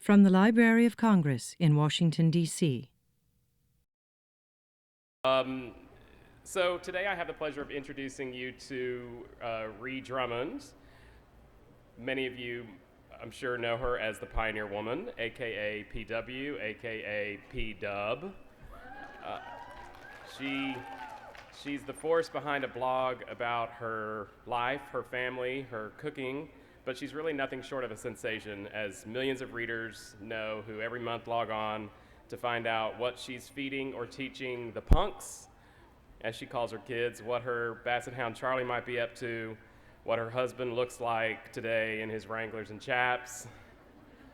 From the Library of Congress in Washington, D.C. So today I have the pleasure of introducing you to Ree Drummond. Many of you, I'm sure, know her as the Pioneer Woman, aka PW, aka P-Dub. She's the force behind a blog about her life, her family, her cooking, but she's really nothing short of a sensation, as millions of readers know who every month log on to find out what she's feeding or teaching the punks, as she calls her kids, what her basset hound Charlie might be up to, what her husband looks like today in his Wranglers and chaps.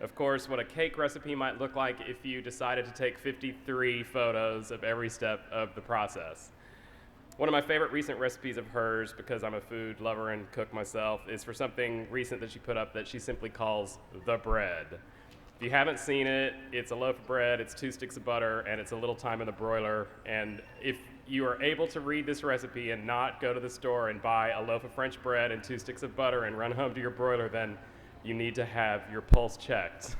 Of course, what a cake recipe might look like if you decided to take 53 photos of every step of the process. One of my favorite recent recipes of hers, because I'm a food lover and cook myself, is for something recent that she put up that she simply calls the bread. If you haven't seen it, it's a loaf of bread, it's 2 sticks of butter, and it's a little time in the broiler. And if you are able to read this recipe and not go to the store and buy a loaf of French bread and 2 sticks of butter and run home to your broiler, then you need to have your pulse checked.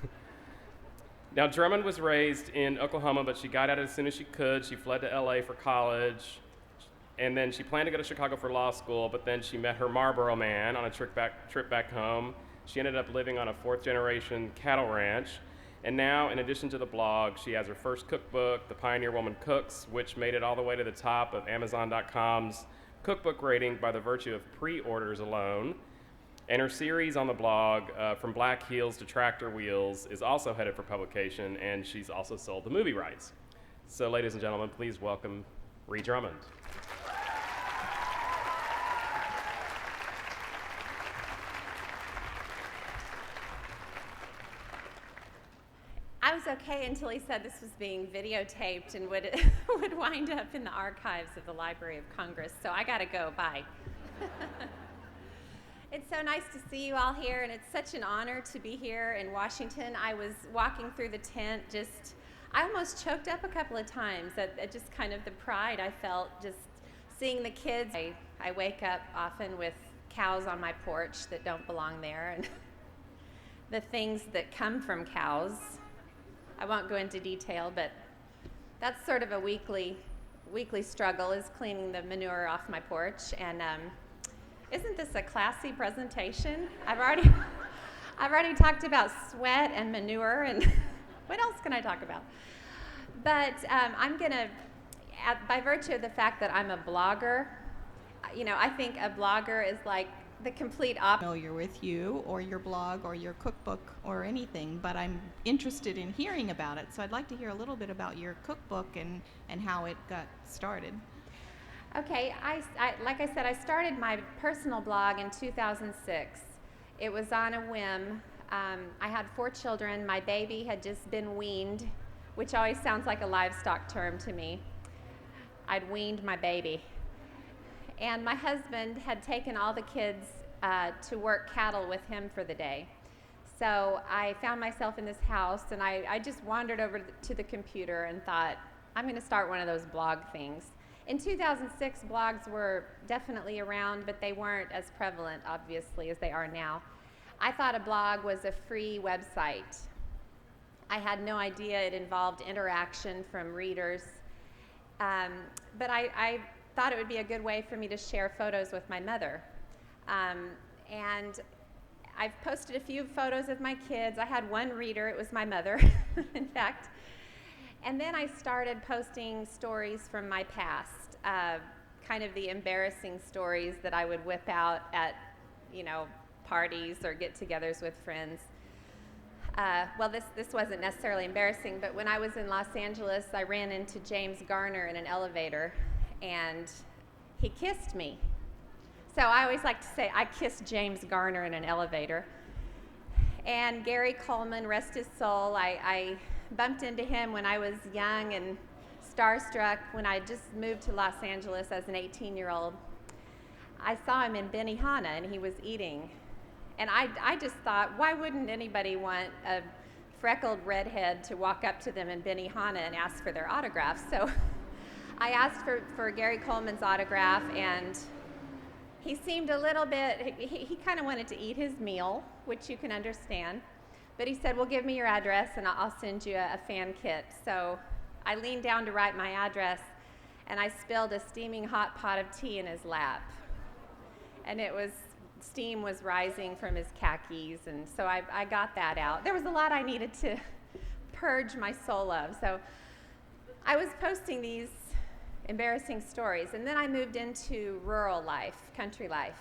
Now, Drummond was raised in Oklahoma, but she got out as soon as she could. She fled to LA for college, and then she planned to go to Chicago for law school, but then she met her Marlboro man on a trip back home. She ended up living on a 4th-generation cattle ranch, and now, in addition to the blog, she has her first cookbook, The Pioneer Woman Cooks, which made it all the way to the top of Amazon.com's cookbook rating by the virtue of pre-orders alone. And her series on the blog, From Black Heels to Tractor Wheels, is also headed for publication, and she's also sold the movie rights. So, ladies and gentlemen, please welcome Ree Drummond. I was okay until he said this was being videotaped and would wind up in the archives of the Library of Congress. So I gotta go, bye. It's so nice to see you all here, and it's such an honor to be here in Washington. I was walking through the tent, I almost choked up a couple of times at just kind of the pride I felt just seeing the kids. I wake up often with cows on my porch that don't belong there, and the things that come from cows. I won't go into detail, but that's sort of a weekly struggle, is cleaning the manure off my porch. And isn't this a classy presentation? I've already talked about sweat and manure, and what else can I talk about? But I'm gonna, by virtue of the fact that I'm a blogger, I think a blogger is like the complete familiar with you or your blog or your cookbook or anything, but I'm interested in hearing about it. So I'd like to hear a little bit about your cookbook and how it got started. Okay, like I said, I started my personal blog in 2006. It was on a whim. I had 4 children. My baby had just been weaned, which always sounds like a livestock term to me. I'd weaned my baby. And my husband had taken all the kids to work cattle with him for the day. So I found myself in this house, and I just wandered over to the computer and thought, I'm going to start one of those blog things. In 2006, blogs were definitely around, but they weren't as prevalent, obviously, as they are now. I thought a blog was a free website. I had no idea it involved interaction from readers, but I thought it would be a good way for me to share photos with my mother. And I've posted a few photos of my kids. I had one reader, it was my mother, in fact. And then I started posting stories from my past, kind of the embarrassing stories that I would whip out at, parties or get-togethers with friends. Well, this wasn't necessarily embarrassing, but when I was in Los Angeles, I ran into James Garner in an elevator, and he kissed me. So I always like to say, I kissed James Garner in an elevator. And Gary Coleman, rest his soul, I bumped into him when I was young and starstruck when I just moved to Los Angeles as an 18-year-old. I saw him in Benihana, and he was eating. And I just thought, why wouldn't anybody want a freckled redhead to walk up to them in Benihana and ask for their autograph? So I asked for Gary Coleman's autograph, and he seemed a little bit, he kind of wanted to eat his meal, which you can understand. But he said, well, give me your address and I'll send you a fan kit. So I leaned down to write my address, and I spilled a steaming hot pot of tea in his lap. And steam was rising from his khakis, and so I got that out. There was a lot I needed to purge my soul of. So I was posting these embarrassing stories, and then I moved into rural life, country life.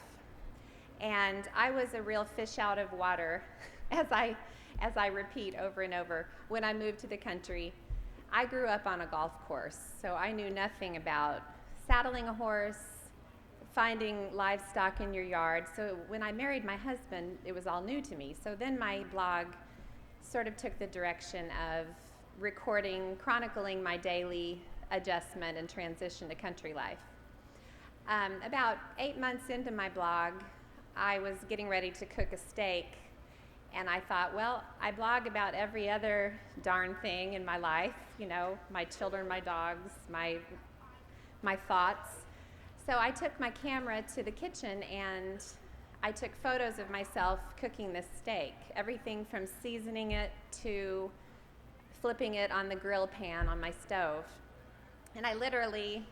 And I was a real fish out of water, as I repeat over and over, when I moved to the country. I grew up on a golf course, so I knew nothing about saddling a horse, finding livestock in your yard. So when I married my husband, it was all new to me. So then my blog sort of took the direction of recording, chronicling my daily adjustment and transition to country life. About 8 months into my blog, I was getting ready to cook a steak, and I thought, well, I blog about every other darn thing in my life, my children, my dogs, my thoughts. So I took my camera to the kitchen and I took photos of myself cooking this steak, everything from seasoning it to flipping it on the grill pan on my stove. And I literally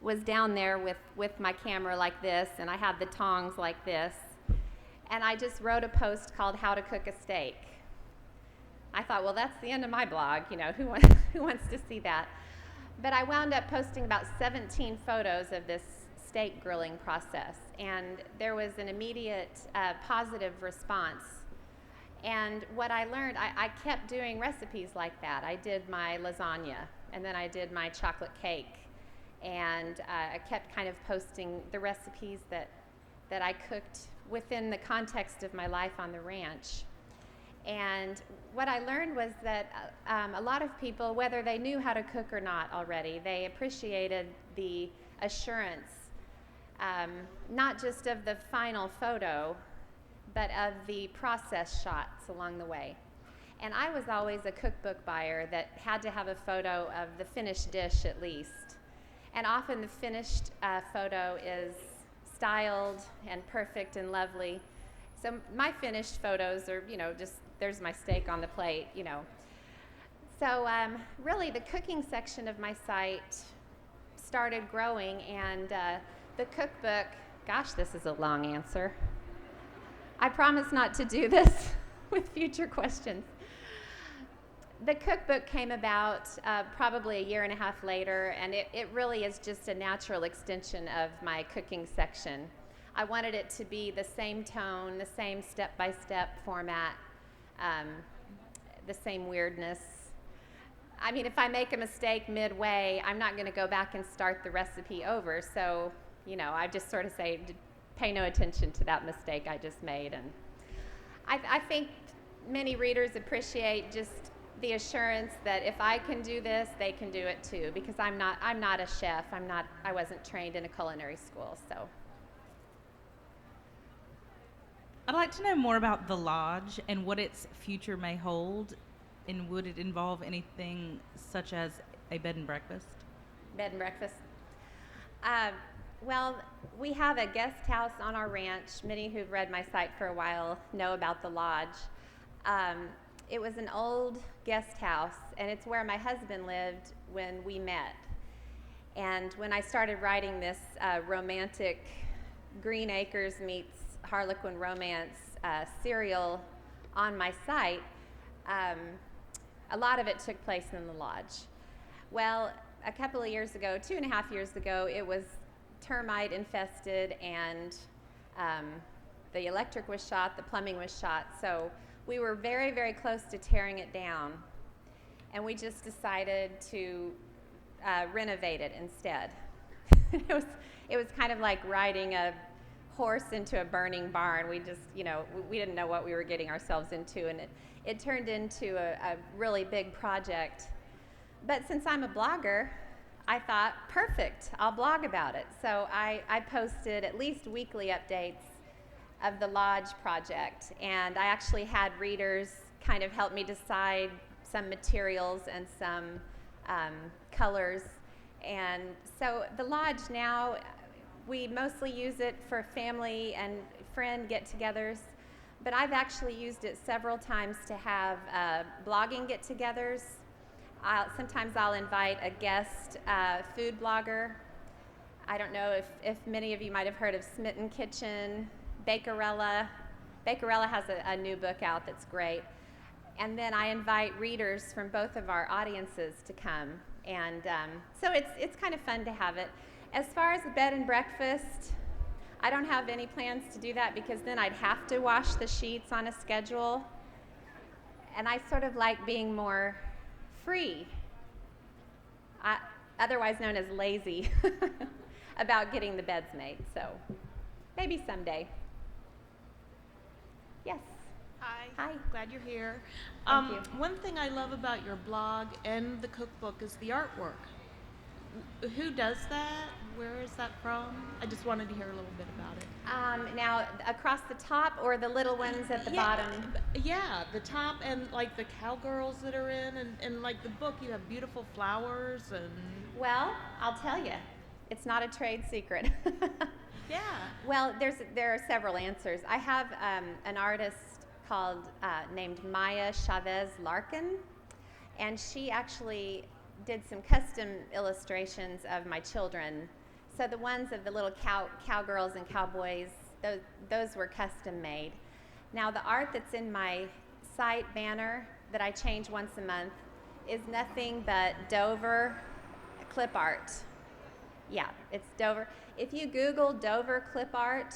was down there with my camera like this, and I had the tongs like this, and I just wrote a post called How to Cook a Steak. I thought, well, that's the end of my blog, who wants to see that? But I wound up posting about 17 photos of this steak grilling process, and there was an immediate positive response. And what I learned, I kept doing recipes like that. I did my lasagna, and then I did my chocolate cake, and I kept kind of posting the recipes that I cooked within the context of my life on the ranch. And what I learned was that a lot of people, whether they knew how to cook or not already, they appreciated the assurance, not just of the final photo, but of the process shots along the way. And I was always a cookbook buyer that had to have a photo of the finished dish at least. And often the finished photo is styled and perfect and lovely. So my finished photos are, just there's my steak on the plate, So really the cooking section of my site started growing, and the cookbook, gosh, this is a long answer. I promise not to do this with future questions. The cookbook came about probably a year and a half later, and it really is just a natural extension of my cooking section. I wanted it to be the same tone, the same step-by-step format, the same weirdness. I mean, if I make a mistake midway, I'm not going to go back and start the recipe over. So, I just sort of say, pay no attention to that mistake I just made. And I think many readers appreciate just the assurance that if I can do this, they can do it too. Because I'm not a chef. I wasn't trained in a culinary school. So. I'd like to know more about the Lodge and what its future may hold, and would it involve anything such as a bed and breakfast? Bed and breakfast. Well, we have a guest house on our ranch. Many who've read my site for a while know about the Lodge. It was an old guest house, and it's where my husband lived when we met. And when I started writing this romantic Green Acres meets Harlequin romance serial on my site, a lot of it took place in the Lodge. Well, a couple of years ago, 2.5 years ago, it was termite infested, and the electric was shot, the plumbing was shot, so we were very, very close to tearing it down, and we just decided to renovate it instead. It was kind of like riding a horse into a burning barn. We just, we didn't know what we were getting ourselves into, and it turned into a really big project. But since I'm a blogger, I thought, perfect, I'll blog about it. So I posted at least weekly updates of the Lodge project, and I actually had readers kind of help me decide some materials and some colors. And so the Lodge now, we mostly use it for family and friend get-togethers, but I've actually used it several times to have blogging get-togethers. Sometimes I'll invite a guest food blogger. I don't know if many of you might have heard of Smitten Kitchen, Bakerella. Bakerella has a new book out that's great. And then I invite readers from both of our audiences to come. And so it's kind of fun to have it. As far as the bed and breakfast, I don't have any plans to do that because then I'd have to wash the sheets on a schedule. And I sort of like being more free, otherwise known as lazy, about getting the beds made. So maybe someday. Yes. Hi. Hi. Glad you're here. Thank you. One thing I love about your blog and the cookbook is the artwork. Who does that? Where is that from? I just wanted to hear a little bit about it. Now, across the top or the little ones at the bottom? Yeah, the top and like the cowgirls that are in, and like the book, you have beautiful flowers and. Well, I'll tell you, it's not a trade secret. Yeah. Well, there are several answers. I have an artist named Maya Chavez Larkin, and she actually did some custom illustrations of my children. So the ones of the little cowgirls and cowboys, those were custom made. Now the art that's in my site banner that I change once a month is nothing but Dover clip art. Yeah, it's Dover. If you Google Dover clip art,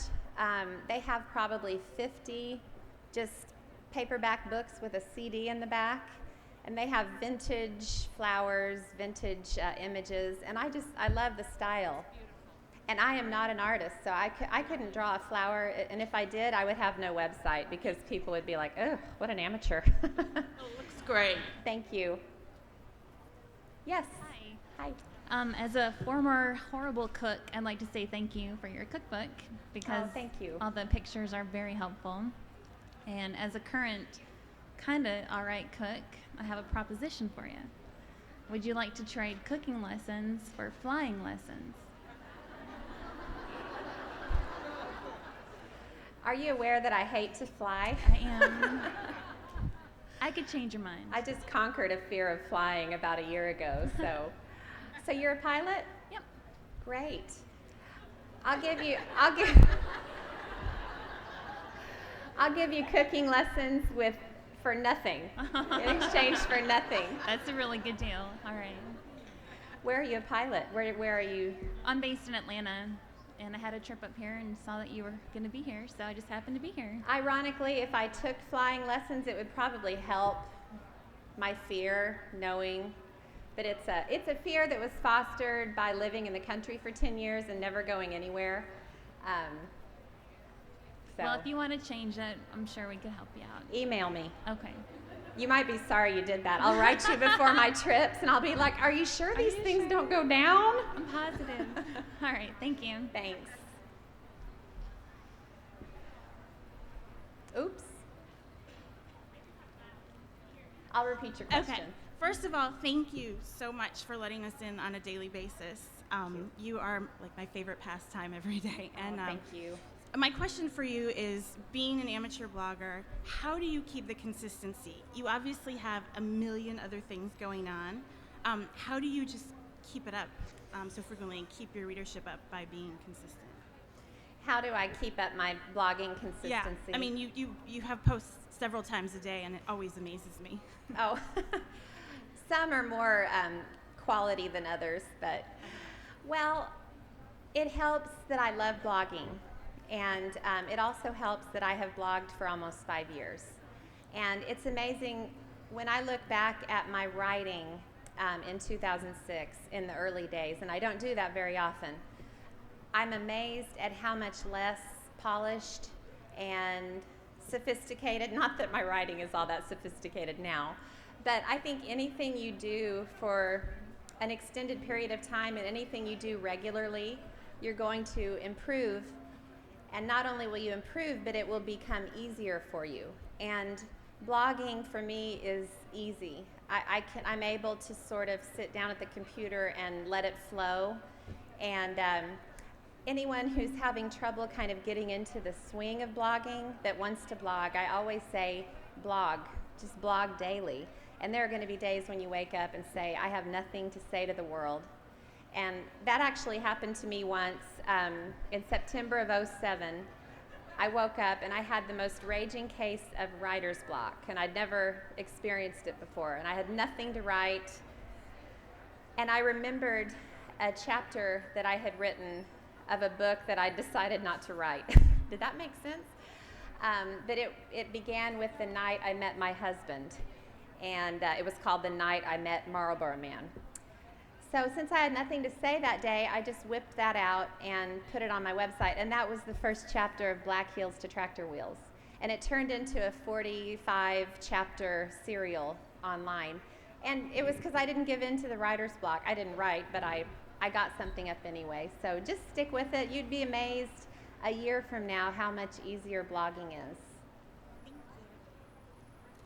they have probably 50 just paperback books with a CD in the back. And they have vintage flowers, vintage images, and I love the style. And I am not an artist, so I couldn't draw a flower, and if I did, I would have no website because people would be like, "Oh, what an amateur." It looks great. Thank you. Yes. Hi. Hi. As a former horrible cook, I'd like to say thank you for your cookbook because Oh, thank you. all the pictures are very helpful. And as a current kind of all right cook, I have a proposition for you. Would you like to trade cooking lessons for flying lessons? Are you aware that I hate to fly? I am. I could change your mind. I just conquered a fear of flying about a year ago, so. So you're a pilot? Yep. Great. I'll give you cooking lessons for nothing, in exchange for nothing. That's a really good deal. All right. Where are you a pilot? Where are you? I'm based in Atlanta, and I had a trip up here and saw that you were going to be here, so I just happened to be here. Ironically, if I took flying lessons, it would probably help my fear, knowing. But it's a fear that was fostered by living in the country for 10 years and never going anywhere. So Well, if you want to change it, I'm sure we could help you out. email me. Okay. You might be sorry you did that. I'll write you before my trips, and I'll be like, "Are you sure these things don't go down?" I'm positive. All right. Thank you. Thanks. Oops. I'll repeat your question. Okay. First of all, thank you so much for letting us in on a daily basis. You are like my favorite pastime every day. And Thank you. my question for you is, being an amateur blogger, how do you keep the consistency? You obviously have a million other things going on. How do you just keep it up so frequently and keep your readership up by being consistent? How do I keep up my blogging consistency? Yeah, I mean, you have posts several times a day, and it always amazes me. Oh, some are more quality than others, but, well, it helps that I love blogging, and it also helps that I have blogged for almost 5 years. And it's amazing, when I look back at my writing in 2006, in the early days, and I don't do that very often, I'm amazed at how much less polished and sophisticated, not that my writing is all that sophisticated now, but I think anything you do for an extended period of time and anything you do regularly, you're going to improve. And not only will you improve, but it will become easier for you. And blogging for me is easy. I'm able to sort of sit down at the computer and let it flow. And anyone who's having trouble kind of getting into the swing of blogging that wants to blog, I always say blog, just blog daily. And there are going to be days when you wake up and say, I have nothing to say to the world. And that actually happened to me once in September of '07. I woke up and I had the most raging case of writer's block, and I'd never experienced it before, and I had nothing to write. And I remembered a chapter that I had written of a book that I decided not to write. Did that make sense? But it began with the night I met my husband, and it was called The Night I Met Marlboro Man. So since I had nothing to say that day, I just whipped that out and put it on my website, and that was the first chapter of Black Heels to Tractor Wheels. And it turned into a 45-chapter serial online. And it was because I didn't give in to the writer's block. I didn't write, but I got something up anyway. So just stick with it. You'd be amazed a year from now how much easier blogging is.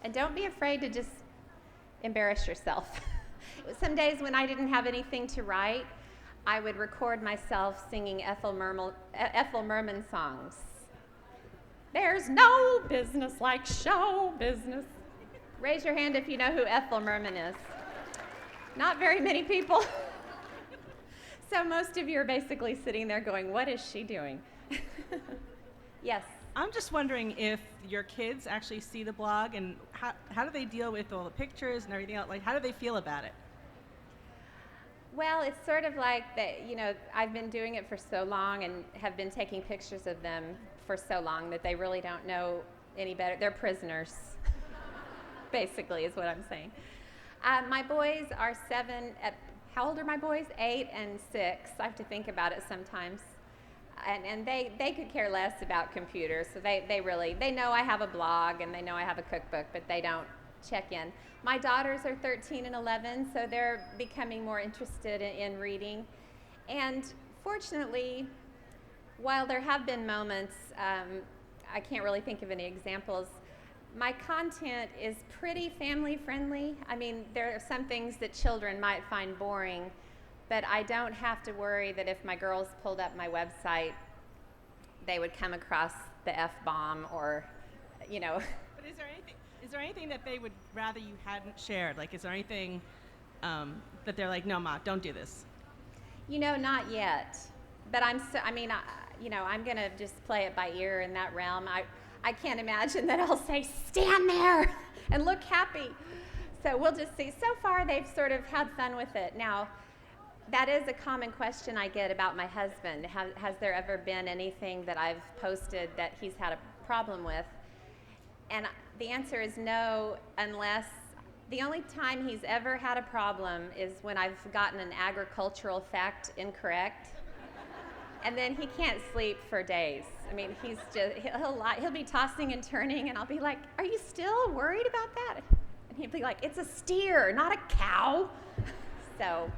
And don't be afraid to just embarrass yourself. Some days when I didn't have anything to write, I would record myself singing Ethel Merman songs. There's no business like show business. Raise your hand if you know who Ethel Merman is. Not very many people. So most of you are basically sitting there going, what is she doing? Yes. I'm just wondering if your kids actually see the blog, and how do they deal with all the pictures and everything else? Like, how do they feel about it? Well, it's sort of like that, I've been doing it for so long and have been taking pictures of them for so long that they really don't know any better. They're prisoners, basically, is what I'm saying. My boys are 7. How old are my boys? 8 and 6. I have to think about it sometimes. And they could care less about computers, so they know I have a blog and they know I have a cookbook, but they don't check in. My daughters are 13 and 11, so they're becoming more interested in reading. And fortunately, while there have been moments, I can't really think of any examples, my content is pretty family friendly. I mean, there are some things that children might find boring, but I don't have to worry that if my girls pulled up my website, they would come across the F-bomb or, But is there anything that they would rather you hadn't shared? Like, is there anything that they're like, no, Ma, don't do this? Not yet. But I'm going to just play it by ear in that realm. I can't imagine that I'll say, stand there and look happy. So we'll just see. So far, they've sort of had fun with it. Now, that is a common question I get about my husband. Has there ever been anything that I've posted that he's had a problem with? And the answer is no, unless the only time he's ever had a problem is when I've gotten an agricultural fact incorrect. And then he can't sleep for days. I mean, he'll be tossing and turning, and I'll be like, are you still worried about that? And he'll be like, it's a steer, not a cow. So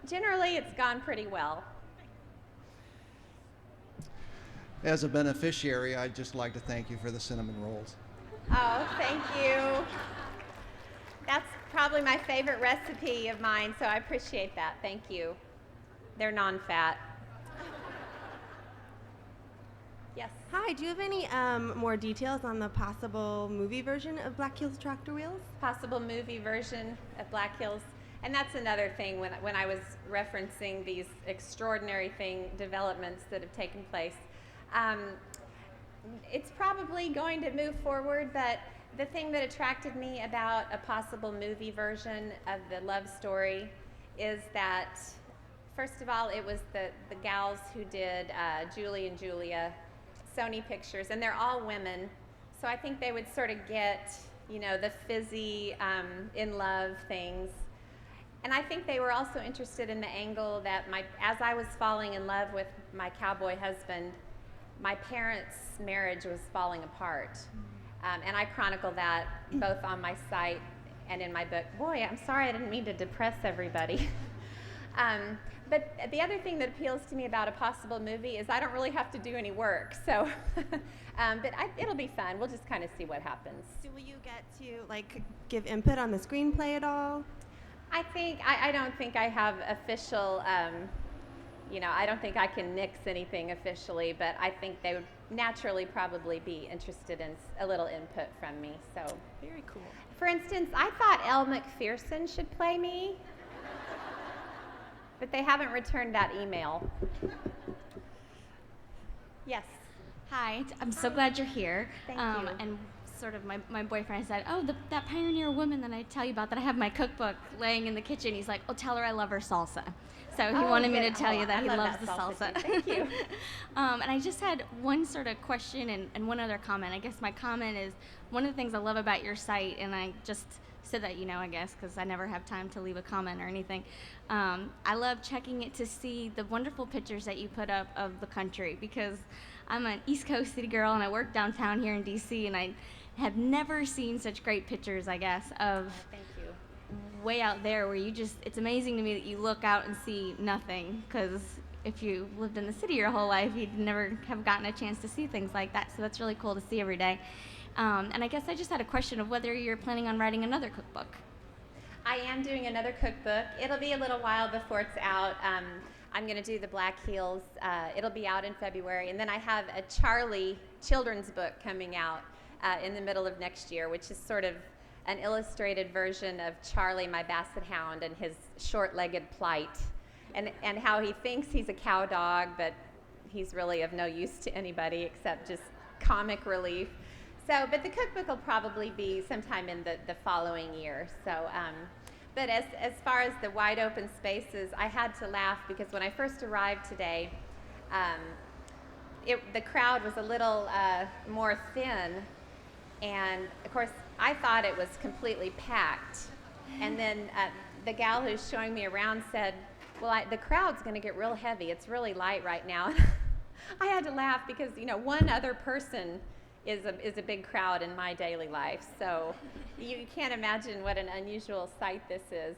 generally, it's gone pretty well. As a beneficiary, I'd just like to thank you for the cinnamon rolls. Oh, thank you. That's probably my favorite recipe of mine, so I appreciate that. Thank you. They're non-fat. Yes. Hi, do you have any more details on the possible movie version of Black Heels Tractor Wheels? Possible movie version of Black Hills. And that's another thing when I was referencing these extraordinary developments that have taken place. It's probably going to move forward, but the thing that attracted me about a possible movie version of the love story is that, first of all, it was the gals who did Julie and Julia, Sony Pictures, and they're all women, so I think they would sort of get, the fizzy, in love things. And I think they were also interested in the angle that as I was falling in love with my cowboy husband, my parents' marriage was falling apart. And I chronicle that both on my site and in my book. Boy, I'm sorry, I didn't mean to depress everybody. But the other thing that appeals to me about a possible movie is I don't really have to do any work. So, but it'll be fun. We'll just kind of see what happens. So will you get to give input on the screenplay at all? I don't think I have official, I don't think I can nix anything officially, but I think they would naturally probably be interested in a little input from me. So Very cool. for instance, I thought Elle McPherson should play me, but they haven't returned that email. Yes. Hi, I'm so glad you're here. Thank you. And sort of my boyfriend said, oh, that pioneer woman that I tell you about that I have my cookbook laying in the kitchen. He's like, oh, tell her I love her salsa. So he wanted me to tell you that he loves the salsa. Thank you. And I just had one sort of question and one other comment. I guess my comment is one of the things I love about your site, and I just said that, I guess, because I never have time to leave a comment or anything. I love checking it to see the wonderful pictures that you put up of the country, because I'm an East Coast city girl and I work downtown here in DC, and I have never seen such great pictures, I guess, of Thank you. way out there where it's amazing to me that you look out and see nothing, because if you lived in the city your whole life, you'd never have gotten a chance to see things like that. So that's really cool to see every day. And I guess I just had a question of whether you're planning on writing another cookbook. I am doing another cookbook. It'll be a little while before it's out. I'm going to do the Black Heels. It'll be out in February. And then I have a Charlie children's book coming out in the middle of next year, which is sort of an illustrated version of Charlie, my basset hound, and his short-legged plight, and how he thinks he's a cow dog, but he's really of no use to anybody except just comic relief. So, but the cookbook will probably be sometime in the following year. So, but as far as the wide open spaces, I had to laugh because when I first arrived today, the crowd was a little more thin, and of course I thought it was completely packed. And then the gal who's showing me around said, well, the crowd's going to get real heavy. It's really light right now. I had to laugh because, one other person is a big crowd in my daily life. So you can't imagine what an unusual sight this is.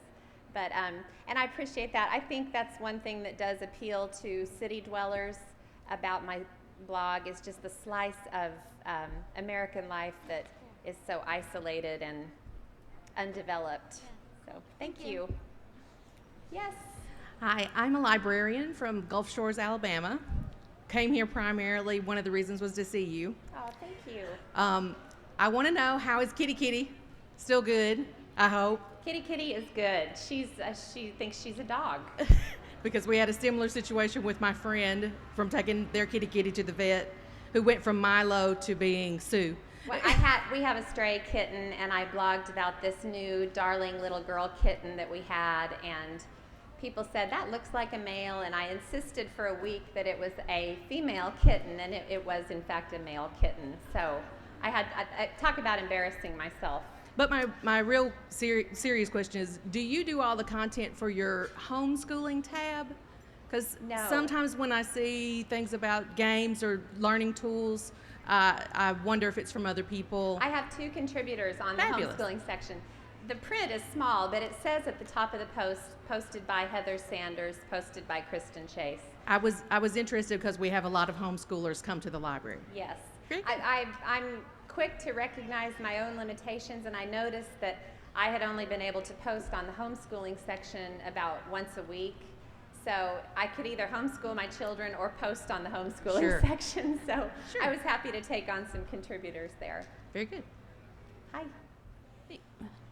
But, and I appreciate that. I think that's one thing that does appeal to city dwellers about my blog is just the slice of American life that is so isolated and undeveloped. So thank you. Yes. Hi, I'm a librarian from Gulf Shores, Alabama. Came here primarily, one of the reasons was to see you. Oh, thank you. I want to know, how is Kitty Kitty? Still good, I hope. Kitty Kitty is good. She thinks she's a dog. Because we had a similar situation with my friend from taking their Kitty Kitty to the vet, who went from Milo to being Sue. Well, we have a stray kitten, and I blogged about this new darling little girl kitten that we had, and people said, that looks like a male, and I insisted for a week that it was a female kitten, and it was, in fact, a male kitten. So I talk about embarrassing myself. But my real serious question is, do you do all the content for your homeschooling tab? Because No. sometimes when I see things about games or learning tools, I wonder if it's from other people. I have 2 contributors on Fabulous. the homeschooling section. The print is small, but it says at the top of the post, posted by Heather Sanders, posted by Kristen Chase. I was interested because we have a lot of homeschoolers come to the library. Yes. Very good. I'm quick to recognize my own limitations, and I noticed that I had only been able to post on the homeschooling section about once a week. So I could either homeschool my children or post on the homeschooling Sure. section. So Sure. I was happy to take on some contributors there. Very good. Hi.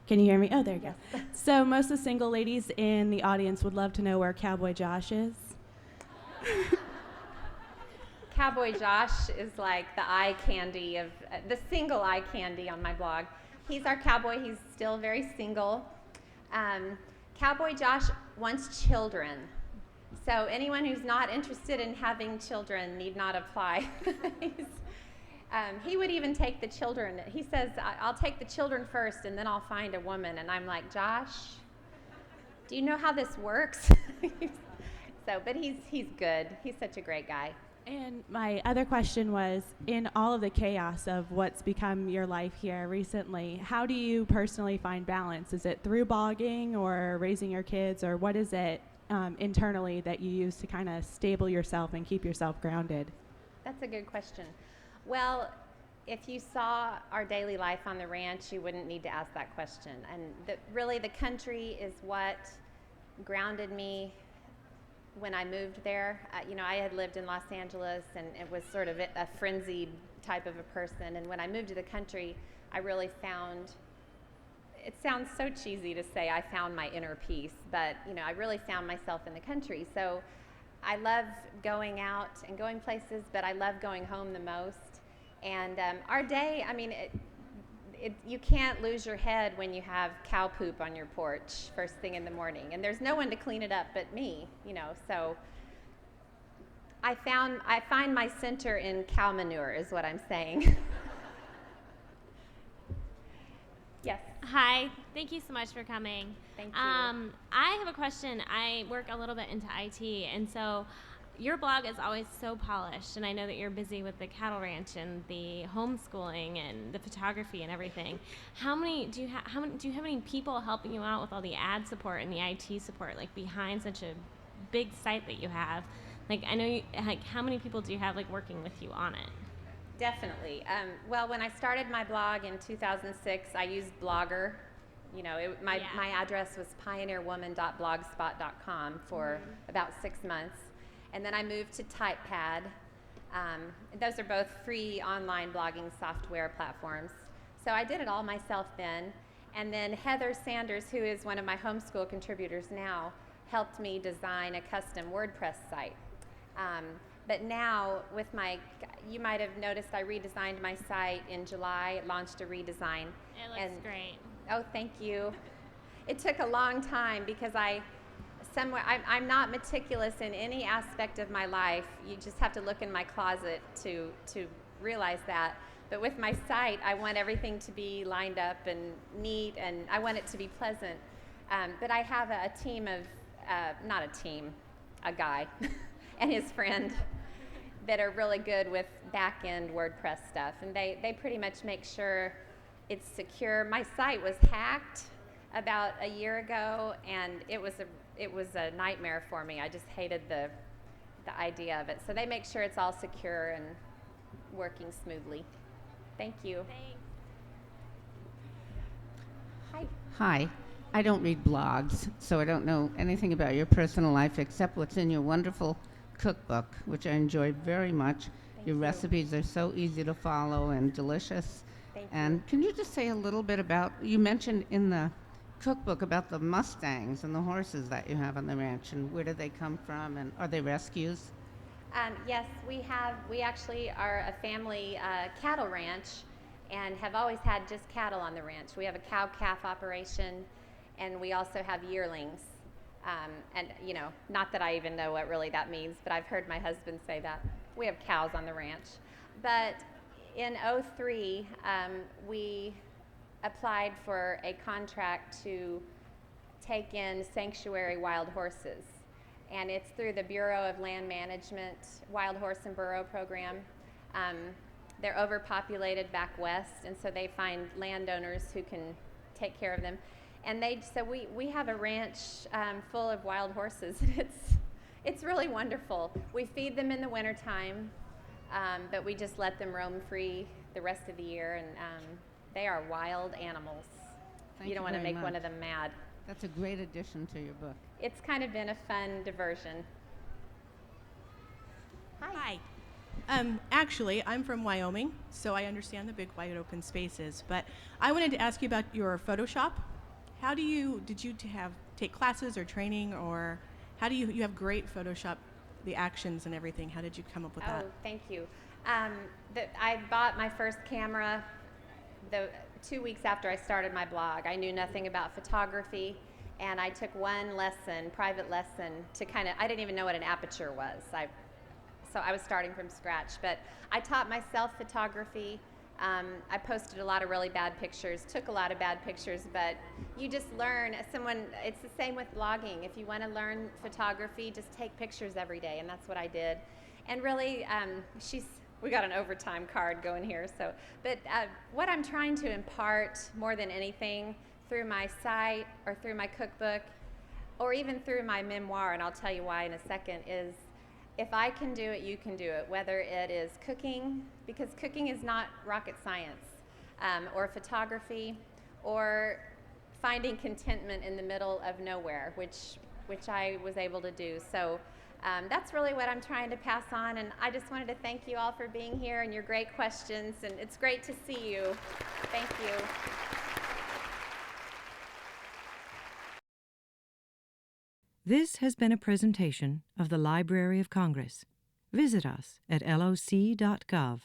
Can you hear me? Oh, there you go. So most of the single ladies in the audience would love to know where Cowboy Josh is. Cowboy Josh is like the eye candy of the single eye candy on my blog. He's our cowboy. He's still very single. Cowboy Josh wants children. So anyone who's not interested in having children need not apply. He would even take the children. He says, I'll take the children first and then I'll find a woman. And I'm like, Josh, do you know how this works? But he's good. He's such a great guy. And my other question was, in all of the chaos of what's become your life here recently, how do you personally find balance? Is it through blogging or raising your kids, or what is it internally that you use to kind of stable yourself and keep yourself grounded? That's a good question. Well, if you saw our daily life on the ranch, you wouldn't need to ask that question. And really, the country is what grounded me when I moved there. I had lived in Los Angeles, and it was sort of a frenzied type of a person. And when I moved to the country, I really found, it sounds so cheesy to say I found my inner peace, but I really found myself in the country. So I love going out and going places, but I love going home the most. And our day, you can't lose your head when you have cow poop on your porch first thing in the morning, and there's no one to clean it up but me, so I find my center in cow manure is what I'm saying. Yes. Hi, thank you so much for coming. Thank you. I have a question. I work a little bit into IT, and so your blog is always so polished, and I know that you're busy with the cattle ranch and the homeschooling and the photography and everything. Do you have any people helping you out with all the ad support and the IT support, like behind such a big site that you have? Like, I know how many people do you have working with you on it? Definitely. Well, when I started my blog in 2006, I used Blogger. My address was pioneerwoman.blogspot.com for about 6 months. And then I moved to TypePad. Those are both free online blogging software platforms. So I did it all myself then. And then Heather Sanders, who is one of my homeschool contributors now, helped me design a custom WordPress site. But now you might have noticed I redesigned my site in July, launched a redesign. It looks great. Oh, thank you. It took a long time because I'm not meticulous in any aspect of my life. You just have to look in my closet to realize that. But with my site, I want everything to be lined up and neat, and I want it to be pleasant. But I have a team of, not a team, a guy and his friend that are really good with back-end WordPress stuff. And they pretty much make sure it's secure. My site was hacked about a year ago, and it was a nightmare for me. I just hated the idea of it. So they make sure it's all secure and working smoothly. Thank you. Thanks. Hi. Hi. I don't read blogs, so I don't know anything about your personal life except what's in your wonderful cookbook, which I enjoy very much. Your recipes are so easy to follow and delicious. And can you just say a little bit about, you mentioned in the cookbook about the Mustangs and the horses that you have on the ranch, and where do they come from, and are they rescues? Yes, we actually are a family cattle ranch and have always had just cattle on the ranch. We have a cow-calf operation, and we also have yearlings. And, not that I even know what really that means, but I've heard my husband say that. We have cows on the ranch. But in 2003, we applied for a contract to take in sanctuary wild horses. And it's through the Bureau of Land Management Wild Horse and Burro program. They're overpopulated back west, and so they find landowners who can take care of them. And we have a ranch full of wild horses. It's really wonderful. We feed them in the wintertime, but we just let them roam free the rest of the year, and they are wild animals. You don't want to make one of them mad. That's a great addition to your book. It's kind of been a fun diversion. Hi. Actually, I'm from Wyoming, so I understand the big wide open spaces, but I wanted to ask you about your Photoshop. Did you take classes or training, or how do you have great Photoshop, the actions and everything. How did you come up with that? Oh, thank you. I bought my first camera 2 weeks after I started my blog. I knew nothing about photography, and I took one private lesson I didn't even know what an aperture was. So I was starting from scratch, but I taught myself photography. I posted a lot of really bad pictures, took a lot of bad pictures, but you just learn. It's the same with blogging. If you want to learn photography, just take pictures every day, and that's what I did. And really, we got an overtime card going here. But what I'm trying to impart more than anything through my site or through my cookbook or even through my memoir, and I'll tell you why in a second, is if I can do it, you can do it, whether it is cooking, because cooking is not rocket science, or photography, or finding contentment in the middle of nowhere, which I was able to do. So That's really what I'm trying to pass on, and I just wanted to thank you all for being here and your great questions, and it's great to see you. Thank you. This has been a presentation of the Library of Congress. Visit us at loc.gov.